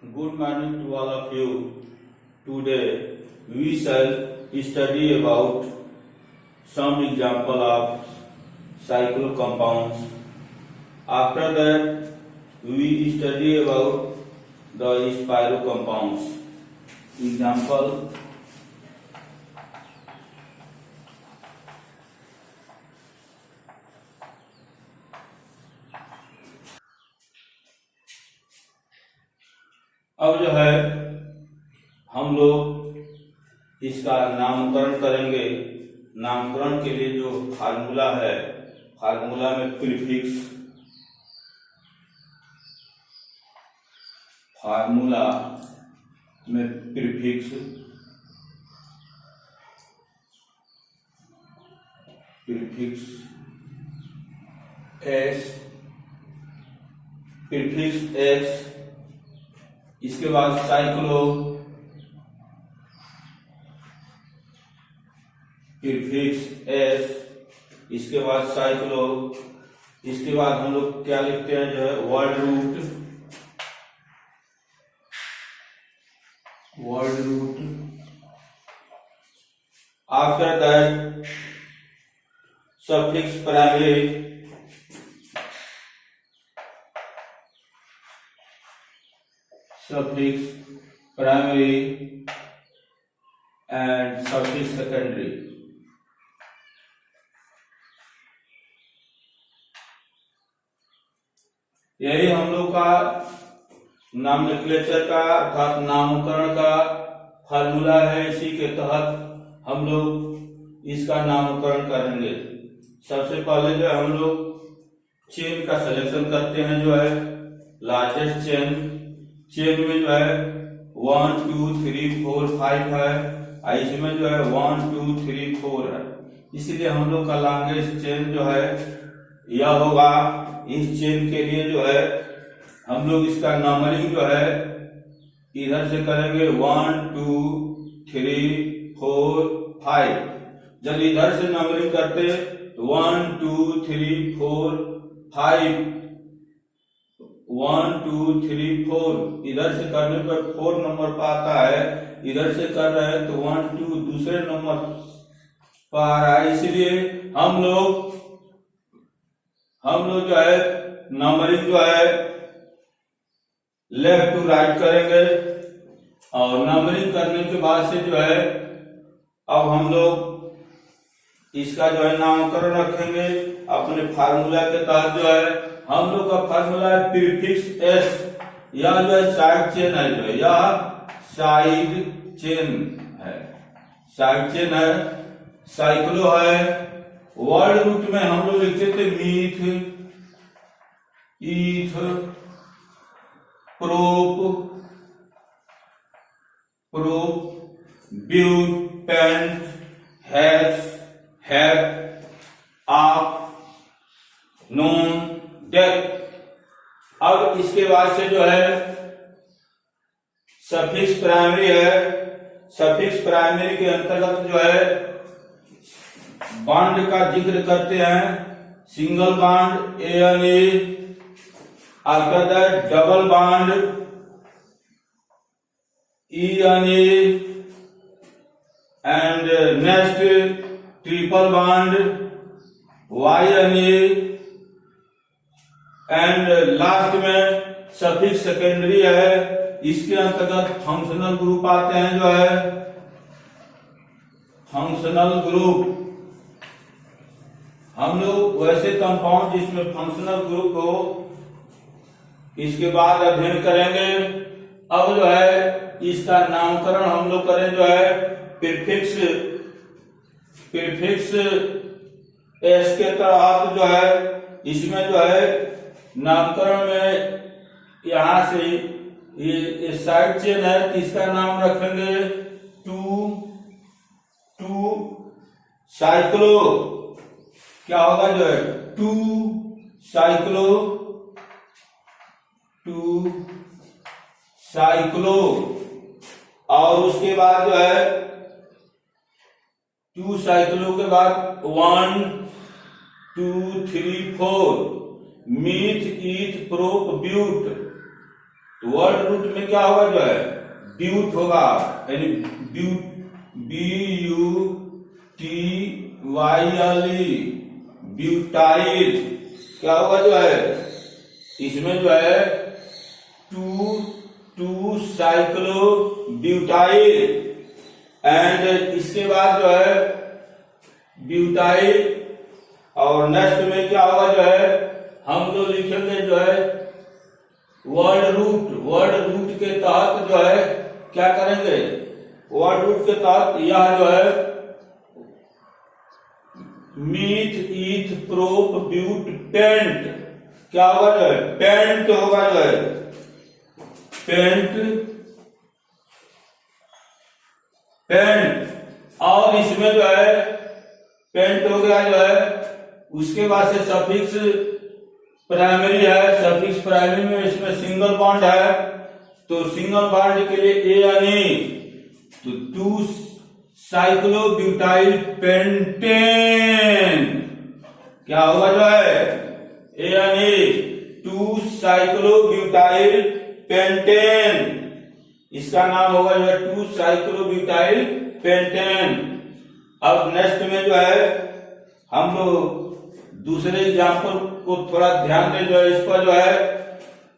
Good morning to all of you. Today we shall study about some example of cyclocompounds. After that we study about the spirocompounds. Example: अब जो है हम लोग इसका नामकरण करेंगे। नामकरण के लिए जो फार्मूला है, फार्मूला में प्रीफिक्स, फार्मूला में प्रीफिक्स एस, प्रीफिक्स एक्स, इसके बाद साइक्लो, प्रीफिक्स एस, इसके बाद साइक्लो, इसके बाद हम लोग क्या लिखते हैं, जो है word root. After that suffix primary, suffix primary and suffix secondary. यही हम लोग का नॉमेनक्लेचर का अर्थात नामकरण का फार्मूला है। इसी के तहत हम लोग इसका नामकरण करेंगे। सबसे पहले जो हम लोग चेन का सिलेक्शन करते हैं, जो है लार्जेस्ट चेन में जो है 1 2 3 4 5 है, इसमें जो है 1 2 3 4 है। इसलिए हम लोग का लॉन्गेस्ट चेन जो है यह होगा। इस चेन के लिए जो है हम लोग इसका नंबरिंग जो है इधर से करेंगे 1 2 3 4 5। जब इधर से नंबरिंग करते 1 2 3 4 5, 1 2 3 4, इधर से करने पर 4 नंबर पर आता है। इधर से कर रहे हैं तो 1 2 दूसरे नंबर पर आ रहा है। इसलिए हम लोग जो है नंबरिंग जो है लेफ्ट टू राइट करेंगे। और नंबरिंग करने के बाद से जो है अब हम लोग इसका जो है नामकरण रखेंगे अपने फार्मूला के तहत। जो है हम लोग का फार्मूला है प्रीफिक्स एस, यह जो है साइड चेन है, जो है यह साइड चेन है। साइक्लो है। वर्ड रूट में हम लोग लिखते थे meth, eth, prop, but, pent, hex, हैक, आप, नोन, डेथ। अब इसके बाद से जो है सफिक्स प्राइमरी है। सफिक्स प्राइमरी के अंतर्गत जो है बॉन्ड का जिक्र करते हैं। Single bond A, after that double bond E and next triple bond Y and last में सफिक्स सेकेंडरी है। इसके अंतर्गत फंक्शनल ग्रुप आते हैं, जो है फंक्शनल ग्रुप। हम लोग वैसे कंपाउंड जिसमें फंक्शनल ग्रुप हो इसके बाद अध्ययन करेंगे। अब जो है इसका नामकरण हम लोग करें, जो है प्रीफिक्स एस के तहत जो है इसमें जो है नामकरण में यहां से ये साइड चेन है तो इसका नाम रखेंगे 2 साइक्लो। क्या होगा, जो है 2 साइक्लो। और उसके बाद जो है 2 साइक्लो के बाद 1 2 3 4 meth eth prop but word root में क्या होगा जो है ब्यूट होगा, यानी ब्यूट BUTYLE ब्यूटाइल क्या होगा जो है इसमें जो है 2 साइक्लो ब्यूटाइल एंड इसके बाद जो है ब्यूटाइल और नेक्स्ट में क्या होगा जो है हम जो लिखेंगे जो है वर्ड रूट के तहत जो है क्या करेंगे वर्ड रूट के तहत यह जो है myth eth prop but paint क्या होगा जो है पेंट होगा जो है पेंट और इसमें जो है पेंट हो गया जो है उसके बाद से सफिक्स प्राइमरी है, सफिक्स प्राइमरी में इसमें सिंगल बॉन्ड है तो सिंगल बॉन्ड के लिए ए यानी तो 2 साइक्लोब्यूटाइल पेंटेन क्या होगा जो है ए यानी 2 साइक्लोब्यूटाइल पेंटेन इसका नाम होगा जो है 2 साइक्लोब्यूटाइल पेंटेन। अब नेक्स्ट में जो है हम लोग दूसरे एग्जाम्पल को थोड़ा ध्यान दें जो है इस पर जो है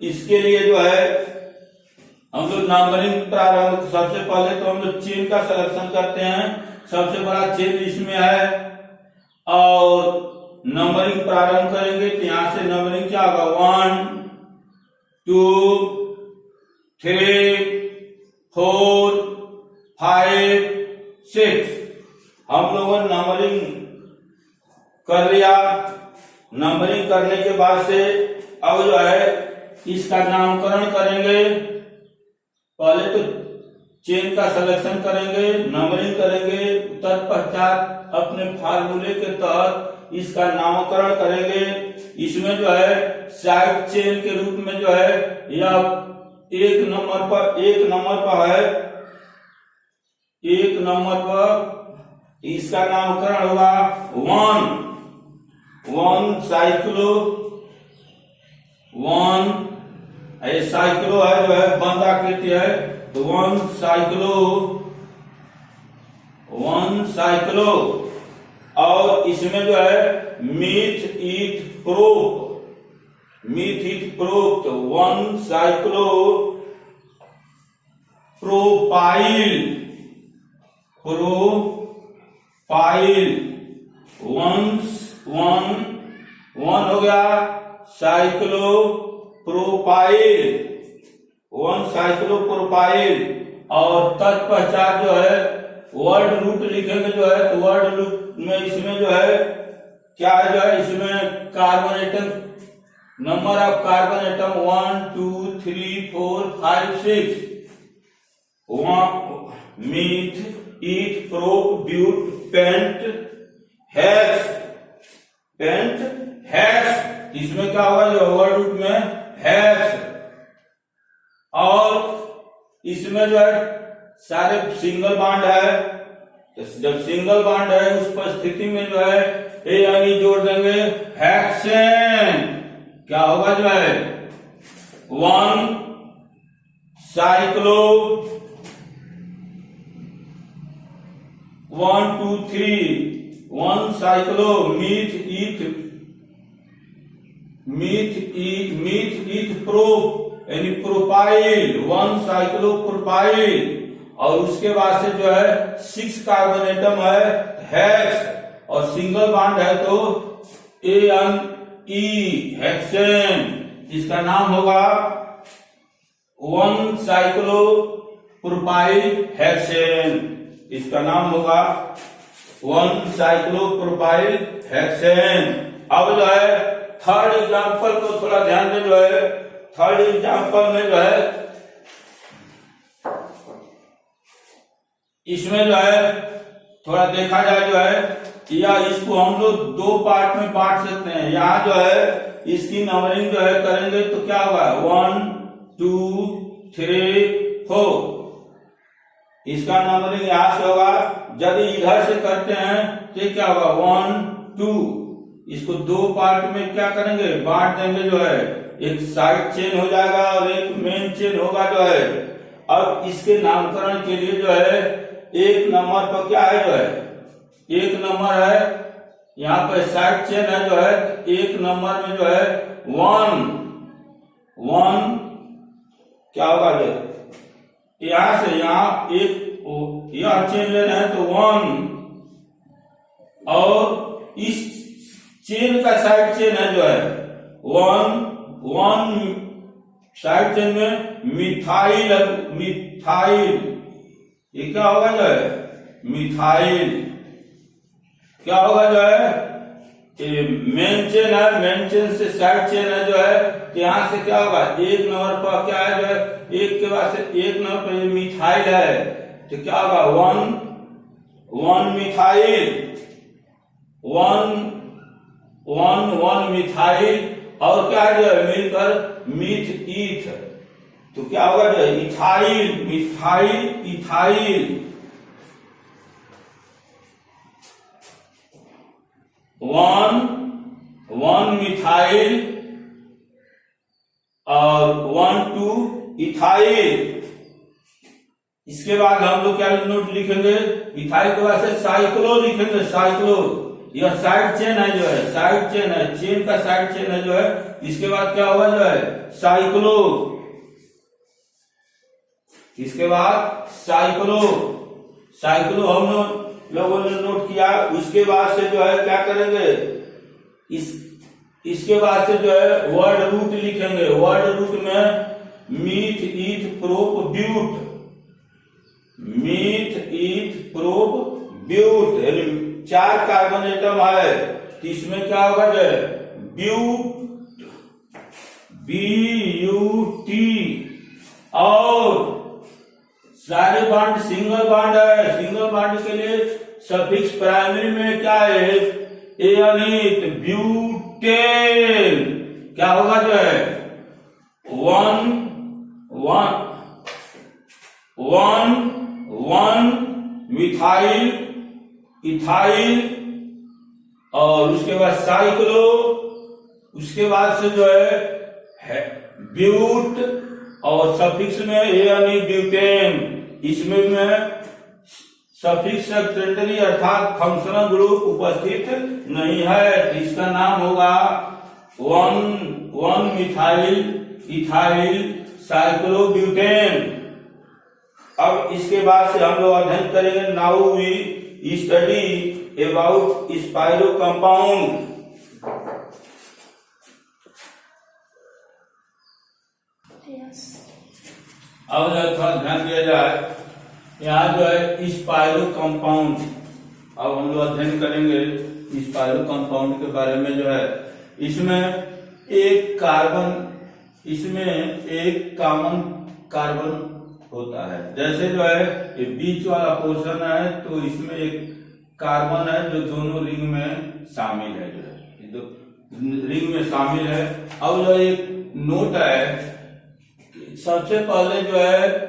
इसके लिए जो है हम लोग नंबरिंग प्रारंभ सबसे पहले तो हम लोग चेन का सिलेक्शन करते हैं, सबसे बड़ा चेन इसमें है और नंबरिंग प्रारंभ करेंगे तो यहां से नंबरिंग क्या होगा 1 2 3 4 5 6 हम लोगों ने नंबरिंग कर लिया। नंबरिंग करने के बाद से अब जो है इसका नामकरण करेंगे, पहले तो चेन का सिलेक्शन करेंगे, नंबरिंग करेंगे, तत्पश्चात अपने फार्मूले के तहत इसका नामकरण करेंगे। इसमें जो है साइड चेन के रूप में जो है या एक नंबर पर है, एक नंबर पर इसका नामकरण होगा 1 साइक्लो 1 साइक्लो है जो है बंद आकृति है तो 1 साइक्लो और इसमें जो है मीथ ईथ प्रोप तो 1 साइक्लो प्रोपाइल 1 हो गया साइक्लो प्रोपाइल और तत्पश्चात जो है वर्ड रूट लिखेंगे जो है तो वर्ड रूट में इसमें जो है क्या है जो है इसमें carbon atom number of carbon atom 1 2 3 4 5 6 meth eth prop but pent hex इसमें क्या होगा जो वर्ड रूट में हैक्स और इसमें जो है सारे सिंगल बॉन्ड है तो जब सिंगल बॉन्ड है उस परिस्थिति में जो है ए यानी जोड़ देंगे हेक्सेन क्या होगा जो है 1 cyclo 1 2 3 1 cyclo myth eth prop यानी प्रोपाइल 1 साइक्लो प्रोपाइल और उसके बाद से जो है 6 कार्बन एटम है हेक्स और सिंगल बॉन्ड है तो ANE हेक्सेन इसका नाम होगा 1 साइक्लो प्रोपाइल हेक्सेन इसका नाम होगा 1 साइक्लो प्रोपाइल हेक्सेन। अब जो है थर्ड एग्जांपल को थोड़ा ध्यान दें जो है थर्ड एग्जांपल में जो है इसमें जो है थोड़ा देखा जाए जो है या इसको हम लोग 2 पार्ट में बांट सकते हैं। यहाँ जो है इसकी नंबरिंग जो है करेंगे तो क्या होगा 1 2 3 4 इसका नंबरिंग यहां से होगा। यदि इधर से करते हैं तो क्या होगा 1 2 इसको 2 पार्ट में क्या करेंगे बांट देंगे जो है एक साइड चेन हो जाएगा और एक मेन चेन होगा जो है। अब इसके नामकरण के लिए जो है एक नंबर पर क्या है जो है, एक नंबर है यहाँ पर साइड चेन है जो है, एक नंबर में जो है वन क्या होगा जो यहां से यहाँ एक यह चेन लेना है तो वन, और इस चेन का साइड चेन है जो है वन साइड चेन में मिथाइल, ये क्या होगा जो है मिथाइल, क्या होगा जो है मेन चेन है, मेन चेन से साइड चेन है जो है, तो यहां से क्या होगा एक नंबर पर क्या है जो है, एक के बाद से एक नंबर पर मिथाइल है तो क्या होगा वन मिथाइल, वन मिथाइल, और क्या जो है मिलकर मिथ ईथ, तो क्या होगा जो है इथाइल, वन मिथाइल और 1 2 इथाइल। इसके बाद हम लोग क्या नोट लिखेंगे, इथाइल के बाद से साइक्लो लिखेंगे, साइक्लो, यह साइड चेन है जो है, साइड चेन है, चेन का साइड चेन है जो है, इसके बाद क्या होगा जो है साइक्लो, इसके बाद साइक्लो हम लोगों ने नोट किया। उसके बाद से जो है क्या करेंगे, इसके बाद से जो है वर्ड रूट लिखेंगे, वर्ड रूट में मीथ ईथ प्रोप ब्यूट, यानी 4 कार्बन एटम है तो इसमें क्या होगा जो है BUT, और सारे बॉन्ड सिंगल बॉन्ड है, सिंगल बॉन्ड के लिए सफिक्स प्राइमरी में क्या है एनिट, ब्यूटेन, क्या होगा जो है वन मिथाइल, इथाइल, और उसके बाद साइक्लो, उसके बाद से जो है ब्यूट, और सफिक्स में यानी ब्यूटेन, इसमें में सफिक्स सेकेंडरी अर्थात फंक्शनल ग्रुप उपस्थित नहीं है तो इसका नाम होगा वन मिथाइल इथाइल साइक्लोब्यूटेन। अब इसके बाद से हम लोग अध्ययन करेंगे, now we study about spiro compound. अब थोड़ा ध्यान दिया जाए, यहाँ जो है स्पाइरो कंपाउंड, अब हम लोग अध्ययन करेंगे स्पाइरो कंपाउंड के बारे में। जो है इसमें एक कॉमन कार्बन होता है, जैसे जो है ये बीच वाला पोर्शन है तो इसमें एक कार्बन है जो दोनों रिंग में शामिल है, जो है रिंग में शामिल है। अब जो एक नोट है, सबसे पहले जो है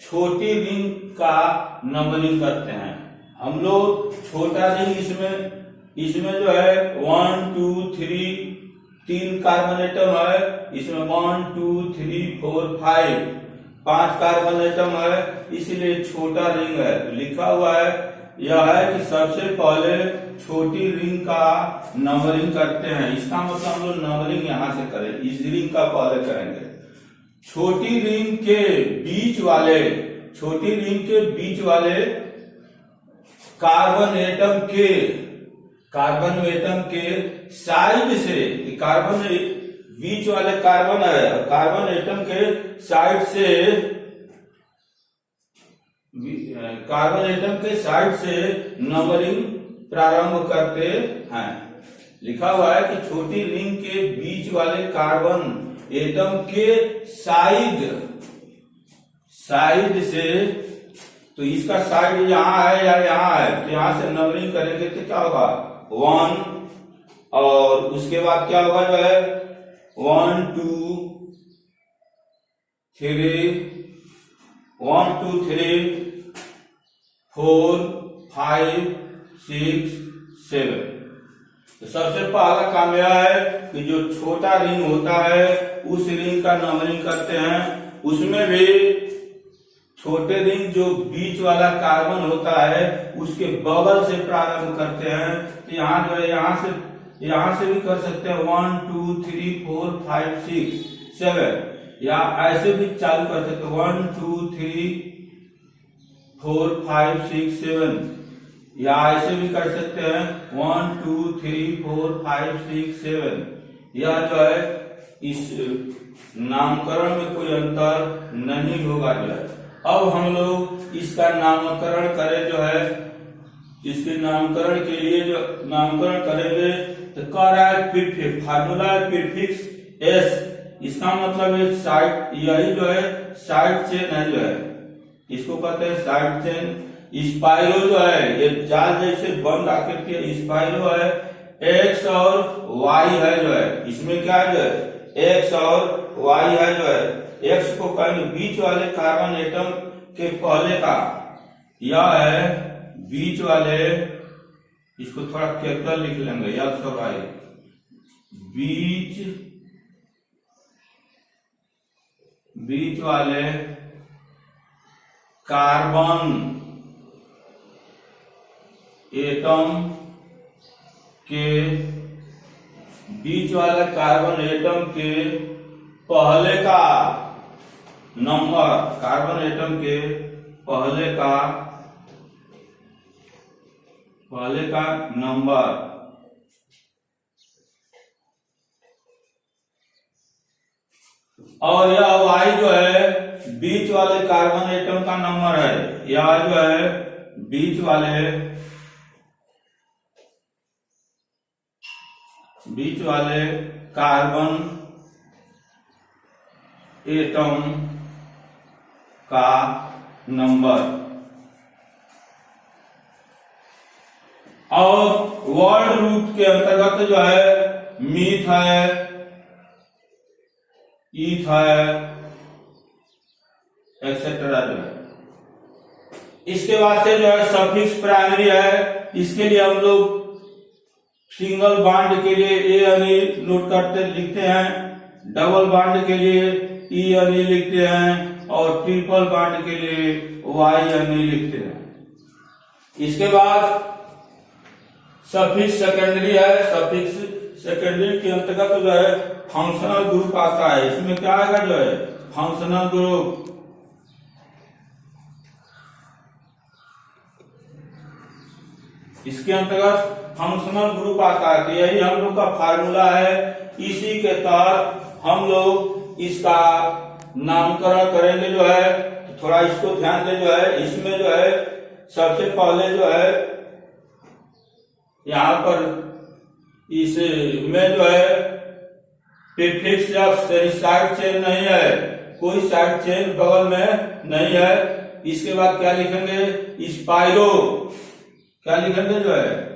छोटी रिंग का नंबरिंग करते हैं हम लोग। छोटा रिंग इसमें जो है 1 2 3 3 कार्बन एटम है, इसमें 1 2 3 4 5 कार्बन एटम है, इसलिए छोटा रिंग है। तो लिखा हुआ है यह है कि सबसे पहले छोटी रिंग का नंबरिंग करते हैं, इसका मतलब हम लोग नंबरिंग यहां से करें, इस रिंग का पहले करेंगे। छोटी रिंग के बीच वाले कार्बन एटम के साइड से, कार्बन बीच वाले कार्बन है, कार्बन एटम के साइड से नंबरिंग प्रारंभ करते हैं। लिखा हुआ है कि छोटी रिंग के बीच वाले कार्बन एटम के साइड से, तो इसका साइड यहाँ है या यहाँ है, तो यहाँ से नंबरिंग करेंगे तो क्या होगा 1, और उसके बाद क्या होगा जो है 1 2 3 4 5 6 7। तो सबसे पहला काम यह है कि जो छोटा रिंग होता है उस रिंग का नंबरिंग करते हैं। उसमें भी छोटे रिंग जो बीच वाला कार्बन होता है उसके बगल से प्रारंभ करते हैं। तो यहाँ जो है यहाँ से भी कर सकते हैं 1 2 3 4 5 6 7, या ऐसे भी चालू कर सकते हैं 1 2 3 4 5 6 7, या ऐसे भी कर सकते हैं 1 2 3 4 5 6 7। यह जो है इस नामकरण में कोई अंतर नहीं होगा जो है। अब हम लोग इसका नामकरण करें जो है, इसके नामकरण के लिए जो नामकरण करेंगे तो कह रहा है प्रीफिक्स, फार्मूला प्रीफिक्स एस, इसका मतलब है साइड, यही जो है साइड चेन है जो है, इसको कहते हैं साइड चेन। स्पाइरो जो है ये जाल जैसे बंद आकृति है, स्पाइरो है, एक्स और वाई है जो है, इसमें क्या है जो है एक्स और वाई है जो है। एक्स को कहेंगे बीच वाले कार्बन एटम के पहले का, यह है बीच वाले, इसको थोड़ा कैपिटल लिख लेंगे, एक्स और वाई, बीच वाले कार्बन एटम के, बीच वाले कार्बन एटम के पहले का नंबर, कार्बन एटम के पहले का नंबर, और यह वाई जो है बीच वाले कार्बन एटम का नंबर है। यह जो है बीच वाले कार्बन एटम का नंबर। और वर्ड रूट के अंतर्गत जो है मीथ है, ईथ है, एक्सेट्रा जो है। इसके बाद से जो है सफिक्स प्राइमरी है, इसके लिए हम लोग सिंगल बॉन्ड के लिए ए यानी नोट करते लिखते हैं, डबल बॉन्ड के लिए ई यानी लिखते हैं, और ट्रिपल बॉन्ड के लिए वाई यानी लिखते हैं। इसके बाद सफिक्स सेकेंडरी है, सफिक्स सेकेंडरी के अंतर्गत जो है फंक्शनल ग्रुप आता है। इसमें क्या आएगा जो है फंक्शनल ग्रुप, इसके अंतर्गत फंक्शनल ग्रुप आता है। तो यही हम लोग का फार्मूला है, इसी के तहत हम लोग इसका नामकरण करेंगे जो है। तो थोड़ा इसको ध्यान दे जो है, इसमें जो है सबसे पहले जो है यहाँ पर इसमें जो है प्रीफिक्स साइड चेन नहीं है, कोई साइड चेन बगल में नहीं है। इसके बाद क्या लिखेंगे स्पाइरो, क्या लिखेंगे जो है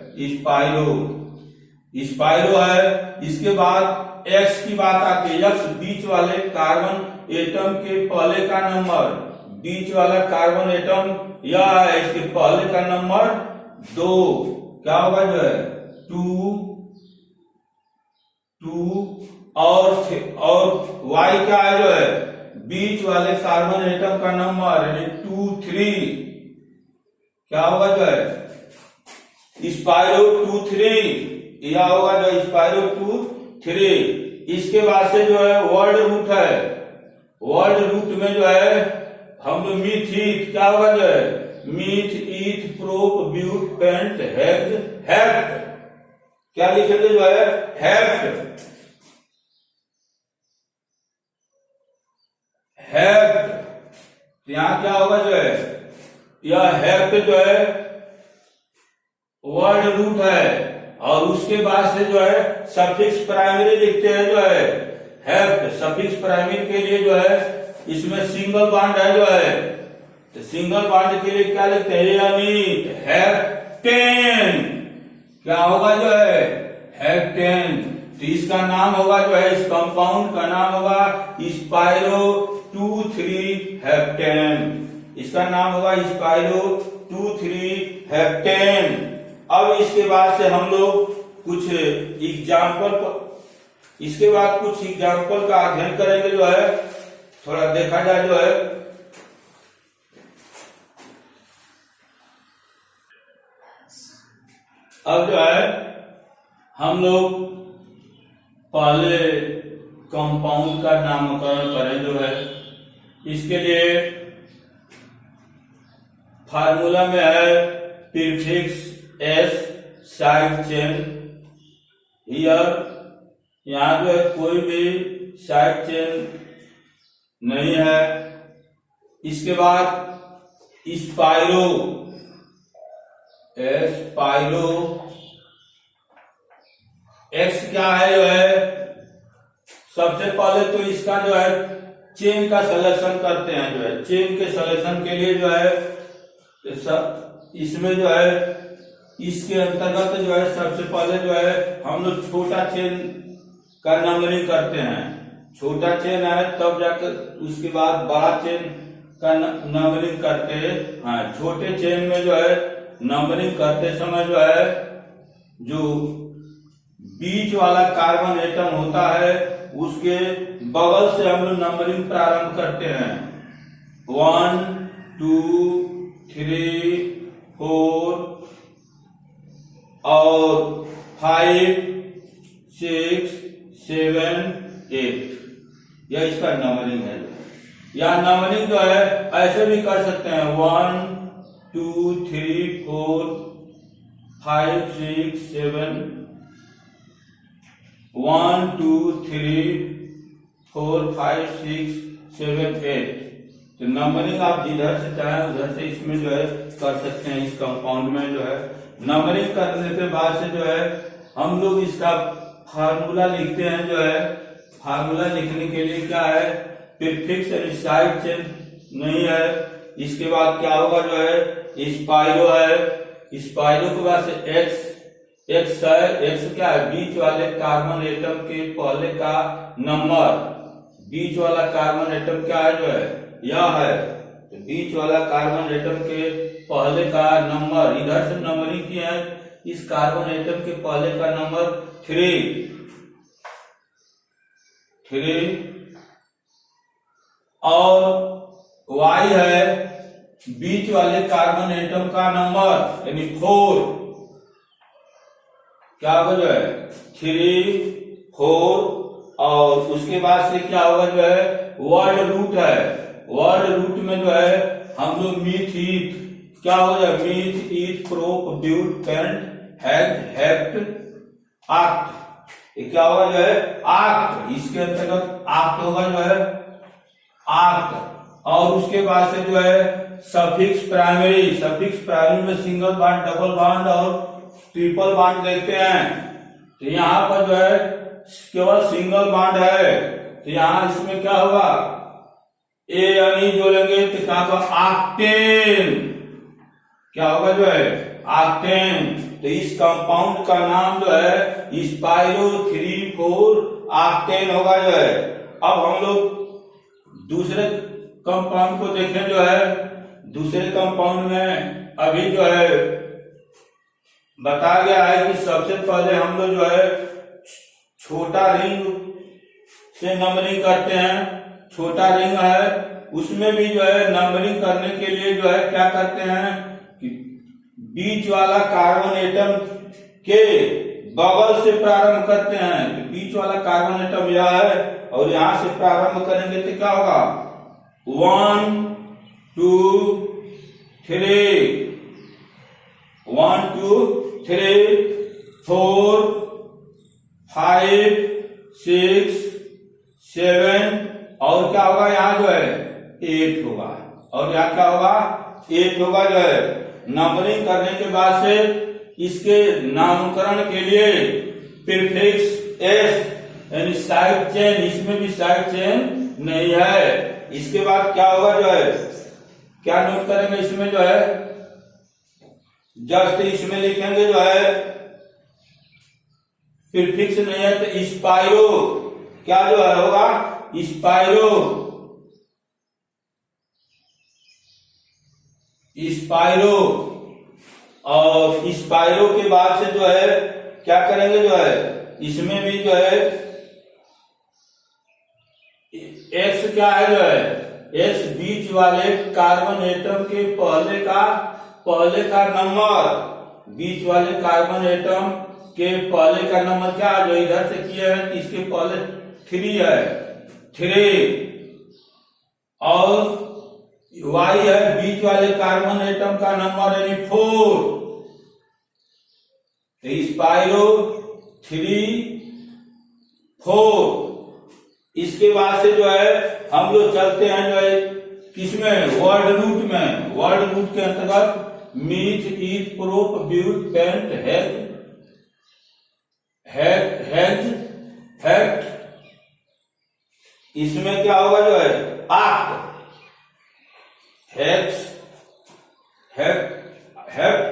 स्पाइरो है। इसके बाद एक्स की बात आती है, एक्स बीच वाले कार्बन एटम के पहले का नंबर, बीच वाला कार्बन एटम यह है, इसके पहले का नंबर 2, क्या होगा जो है 2 और वाई क्या है जो है बीच वाले कार्बन एटम का नंबर यानी 2 3, क्या होगा जो है स्पाइरो 2 3, यह होगा जो स्पाइरो 2 3। इसके बाद से जो है वर्ड रूट है, वर्ड रूट में जो है हम लोग मीथ ईथ, क्या होगा जो है myth eth prop but paint हेक्ट, क्या लिखेंगे जो है हेक्ट, यहाँ क्या होगा जो है यह हेक्ट जो है वर्ड रूट है। और उसके बाद से जो है सफिक्स प्राइमरी लिखते हैं जो है हेक्ट। सफिक्स प्राइमरी के लिए जो है इसमें सिंगल बॉन्ड है जो है, तो सिंगल बॉन्ड के लिए क्या लिखते हैं यानी हेक्टेन, क्या होगा जो है हेक्टेन। तो इसका नाम होगा जो है इस कंपाउंड का नाम होगा स्पाइरो 2 3 हेक्टेन, इसका नाम होगा स्पाइरो 2 3 हेक्टेन। अब इसके बाद से हम लोग कुछ एग्जाम्पल का अध्ययन करेंगे जो है। थोड़ा देखा जाए जो है अब जो है हम लोग पहले कंपाउंड का नामकरण करें जो है। इसके लिए फार्मूला में है prefix S side chain here. यहाँ जो है कोई भी साइड चेन नहीं है। इसके बाद स्पाइरो स्पाइरो एक्स क्या है जो है, सबसे पहले तो इसका जो है चेन का सिलेक्शन करते हैं जो है। चेन के सिलेक्शन के लिए जो है इसमें जो है इसके अंतर्गत जो है सबसे पहले जो है हम लोग छोटा चेन का नंबरिंग करते हैं। छोटा चेन है तब जाकर उसके बाद बड़ा चेन का नंबरिंग करते हैं। हाँ, छोटे चेन में जो है नंबरिंग करते समय जो है जो बीच वाला कार्बन एटम होता है उसके बगल से हम लोग नंबरिंग प्रारंभ करते हैं। 1 2 3 4 और 5 6 7 8 यह इसका नंबरिंग है। या नंबरिंग जो है ऐसे भी कर सकते हैं 1 2 3 4 5 6 7 1 2 3 4 5 6 7 8। तो नंबरिंग आप जिधर से चाहें उधर से इसमें जो है कर सकते हैं। इस कंपाउंड में जो है नंबरिंग करने के बाद से जो है हम लोग इसका फार्मूला लिखते हैं जो है। फार्मूला लिखने के लिए क्या है, प्रीफिक्स साइड चेन नहीं है। इसके बाद क्या होगा जो है स्पाइरो है। स्पाइरो के बाद से एक्स है। एक्स क्या है, बीच वाले कार्बन एटम के पहले का नंबर। बीच वाला कार्बन एटम क्या है जो है यह है। तो बीच वाला कार्बन एटम के पहले का नंबर, इधर से नंबरिंग किया है। इस कार्बन एटम के पहले का नंबर 3 और Y है बीच वाले कार्बन एटम का नंबर यानी 4। क्या होगा जो है 3 4 और उसके बाद से क्या होगा जो है वर्ड रूट है। वर्ड रूट में जो है हम लोग मीथ ईथ क्या हो जाए meth eth prop but pent hept oct. ये क्या होगा जो है आक्ट। इसके अंतर्गत आक्ट होगा जो है आक्ट। और उसके बाद से जो है सफिक्स प्राइमरी। सफिक्स प्राइमरी में सिंगल बॉन्ड, डबल बॉन्ड और ट्रिपल बॉन्ड देखते हैं। तो यहाँ पर जो है केवल सिंगल बॉन्ड है। तो यहाँ इसमें क्या होगा ए यानी जोड़ेंगे तो क्या होगा ऑक्टेन। क्या होगा जो है ऑक्टेन। तो इस कंपाउंड का नाम जो है स्पाइरो 3,4 ऑक्टेन होगा जो है। अब हम लोग दूसरे कंपाउंड को देखें जो है। दूसरे कंपाउंड में अभी जो है बताया गया है कि सबसे पहले हम लोग जो है छोटा रिंग से नंबरिंग करते हैं। छोटा रिंग है उसमें भी जो है नंबरिंग करने के लिए जो है क्या करते हैं कि बीच वाला कार्बन एटम के बगल से प्रारंभ करते हैं। तो बीच वाला कार्बन एटम यह है और यहां से प्रारंभ करेंगे तो क्या होगा 1 2 3 1 2 3 4 5 6 7 और क्या होगा यहाँ जो है 8 होगा। और यहाँ क्या होगा 8 होगा जो है। नंबरिंग करने के बाद से इसके नामकरण के लिए प्रीफिक्स एस यानी साइड चेन। इसमें भी साइड चेन नहीं है। इसके बाद क्या होगा जो है क्या नोट करेंगे इसमें जो है जस्ट इसमें लिखेंगे जो है प्रीफिक्स नहीं है तो स्पाइरो क्या जो है होगा स्पाइरो। स्पाइरो और स्पाइरो के बाद से जो है क्या करेंगे जो है इसमें भी जो है एक्स क्या है जो है, एक्स बीच वाले कार्बन एटम के पहले का नंबर, बीच वाले कार्बन एटम के पहले का नंबर क्या जो इधर से किया है, इसके पहले 3 है, 3, और y है बीच वाले कार्बन एटम का नंबर यानी 4, तो स्पाइरो 3, 4। इसके बाद से जो है हम लोग चलते हैं जो है किसमें, वर्ड रूट में। वर्ड रूट के अंतर्गत myth, eth, prop, but, paint, हेक्ट, इसमें क्या होगा जो है आक्ट,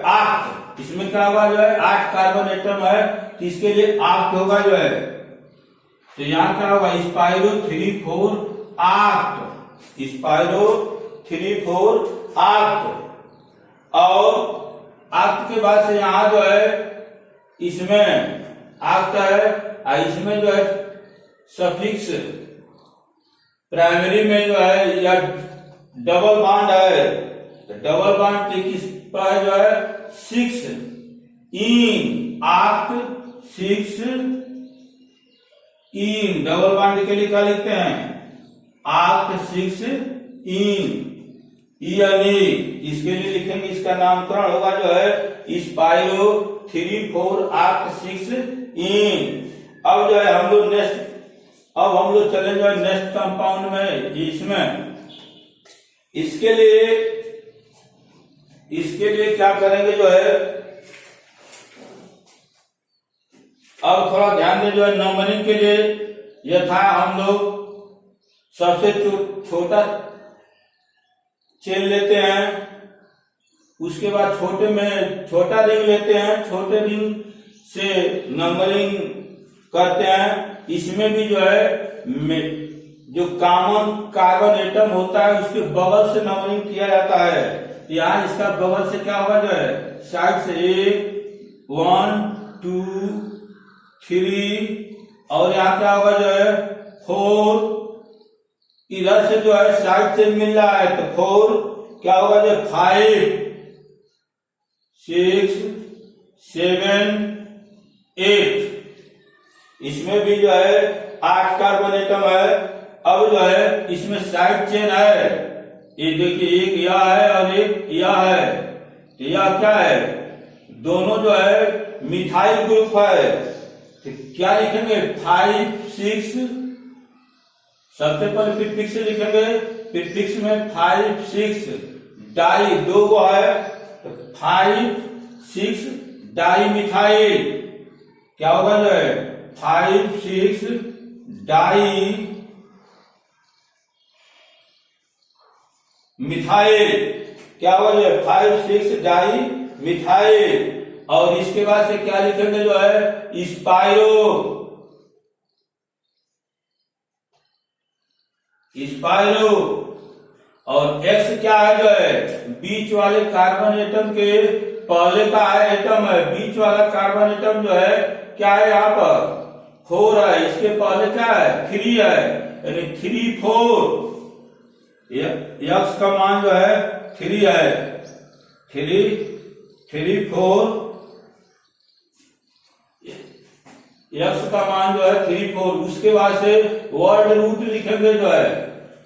आक्ट, इसमें क्या होगा जो है 8 कार्बन एटम है, तो इसके लिए आक्ट होगा जो है, तो यहां क्या होगा स्पाइरो 3, 4 आक्ट, स्पाइरो 3, 4 आक्ट। और आक्ट के बाद से यहां जो है इसमें आक्ट है, इसमें जो है सफिक्स प्राइमरी में जो है या डबल बॉन्ड है, तो डबल बॉन्ड किस पर जो है 6 इन, आक्ट 6 इन, डबल बॉन्ड के लिए क्या लिखते हैं, आक्ट 6 इन, यानी इसके लिए लिखेंगे, इसका नामकरण होगा जो है स्पाइरो 3, 4 आक्ट 6 इन। अब जो है हम लोग चले जो है नेक्स्ट कंपाउंड में, इसमें इसके लिए क्या करेंगे जो है, अब थोड़ा ध्यान दें जो है नंबरिंग के लिए यथा हम लोग सबसे छोटा चेन लेते हैं, उसके बाद छोटे में छोटा रिंग लेते हैं, छोटे रिंग से नंबरिंग करते हैं। इसमें भी जो है जो कॉमन कार्बन एटम होता है उसके बगल से नंबरिंग किया जाता है। यहाँ इसका बगल से क्या होगा जो है साइड से 1, 2, 3 और यहाँ क्या होगा जो है 4, इधर से जो है साइड से मिल रहा है तो 4 क्या होगा जो 5, 6, 7, 8, इसमें भी जो है 8 कार्बन एटम है। अब जो है इसमें साइड चेन है, ये देखिए एक यह है और एक यह है, तो यह क्या है दोनों जो है मिथाइल ग्रुप है, तो क्या लिखेंगे 5, 6, सबसे पहले प्रीफिक्स लिखेंगे, प्रीफिक्स में 5, 6 डाई, 2 गो है तो 5, 6 डाई मिथाइल, क्या होगा जो है 5, 6 डाई मिथाइल, क्या होगा जो है 5, 6 डाई मिथाइल। और इसके बाद से क्या लिखेंगे जो है स्पाइरो, और एक्स क्या है जो है बीच वाले कार्बन एटम के पहले का एटम है, बीच वाला कार्बन एटम जो है क्या है यहाँ पर 4 है, इसके पहले क्या है 3 है, यानी 3, 4, एक्स का मान जो है 3 है, 3, 4, एक्स का मान जो है 3, 4। उसके बाद से वर्ड रूट लिखेंगे जो है,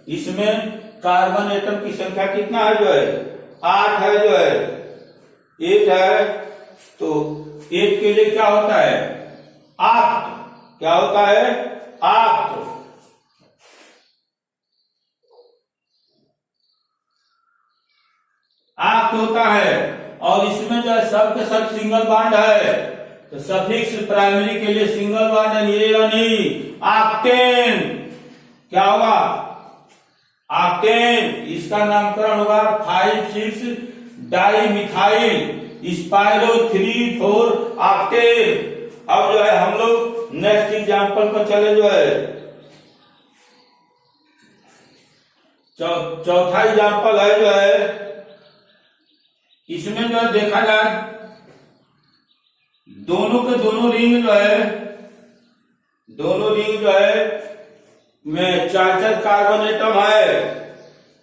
इसमें कार्बन एटम की संख्या कितना है जो है 8 है, जो है 8 है, तो 8 के लिए क्या होता है आक्ट, क्या होता है आक्ट, आक्ट होता है। और इसमें जो है सब के सब सिंगल बॉन्ड है, तो सफिक्स प्राइमरी के लिए सिंगल बॉन्ड ये यानी आक्टेन, क्या होगा आक्टेन, इसका नामकरण होगा 5, 6 डाई मिथाइल स्पाइरो 3, 4 आक्टेन। अब जो है हम लोग नेक्स्ट एग्जांपल पर चले जो है, चौथा एग्जांपल है जो है, इसमें जो है देखा जाए दोनों के दोनों रिंग जो है में 4 कार्बन एटम है,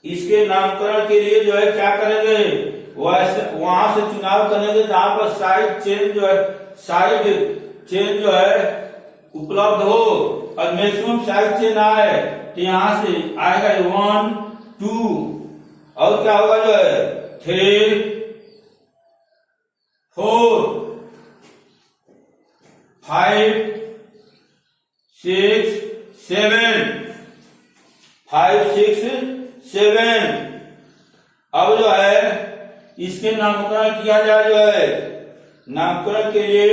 इसके नामकरण के लिए जो है क्या करेंगे, वहां से चुनाव करेंगे जहां पर साइड चेन जो है उपलब्ध हो और मैक्सिमम साइड चेन आए, तो यहां से आएगा 1 2 और क्या होगा जो है 3 4 5 6 7 5 6 7। अब जो है इसके नामकरण किया जाए, जो है नामकरण के लिए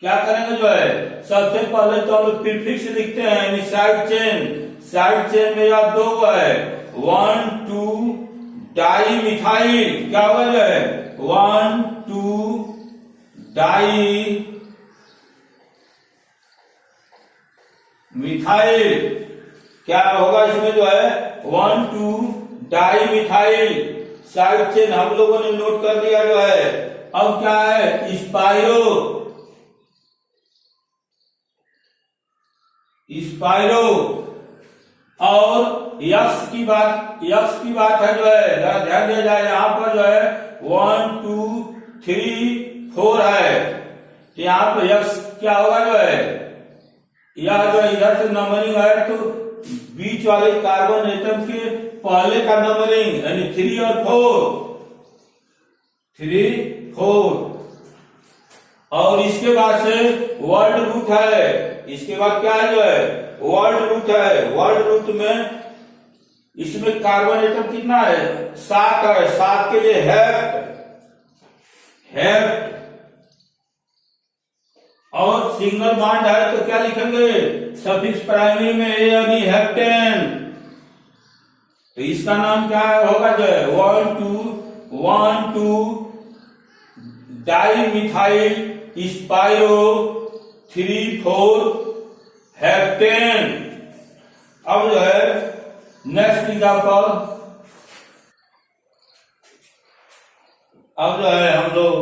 क्या करेंगे, जो है सबसे पहले तो हम लोग प्रीफिक्स लिखते हैं, यानी साइड चेन में यह 2 है 1 2 डाई मिथाइल, क्या होगा जो है 1 2 डाई मिथाइल, क्या होगा इसमें जो है 1 2 डाई मिथाइल। साइड चेन हम लोगों ने नोट कर लिया जो है। अब क्या है स्पाइरो और यक्स की बात है जो है, जरा ध्यान दिया जाए, यहाँ पर जो है 1 2 3 4 है, तो यहाँ पर यक्स क्या होगा जो है, यह जो इधर से नंबरिंग है तो बीच वाले कार्बन एटम के पहले का नंबरिंग यानी 3 और 4 और इसके बाद से वर्ल्ड रूट है, इसके बाद क्या है जो है वर्ल्ड रूट है। वर्ल्ड रूट में इसमें कार्बन एटम कितना है 7 है, 7 के लिए हेप्ट और सिंगल बॉन्ड है तो क्या लिखेंगे सफिक्स प्राइमरी में ए यानी हेप्टेन, तो इसका नाम क्या होगा जो है 1 2 डाई मिथाइल स्पाइरो 3 4 हेप्टेन। अब जो है नेक्स्ट एग्जांपल, अब जो है हम लोग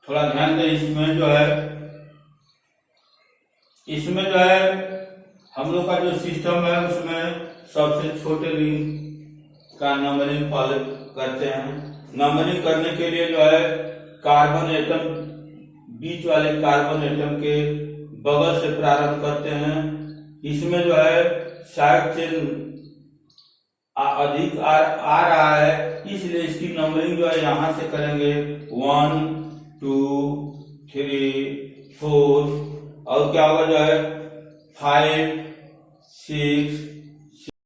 थोड़ा ध्यान दें, इसमें जो है हम लोग का जो सिस्टम है उसमें सबसे छोटे रिंग का नंबरिंग पहले करते हैं। नंबरिंग करने के लिए जो है कार्बन एटम बीच वाले कार्बन एटम के बगल से प्रारंभ करते हैं। इसमें जो है साइड चेन अधिक आ रहा है, इसलिए इसकी नंबरिंग जो है यहां से करेंगे 1 2 3 4 और क्या होगा जो है 5 6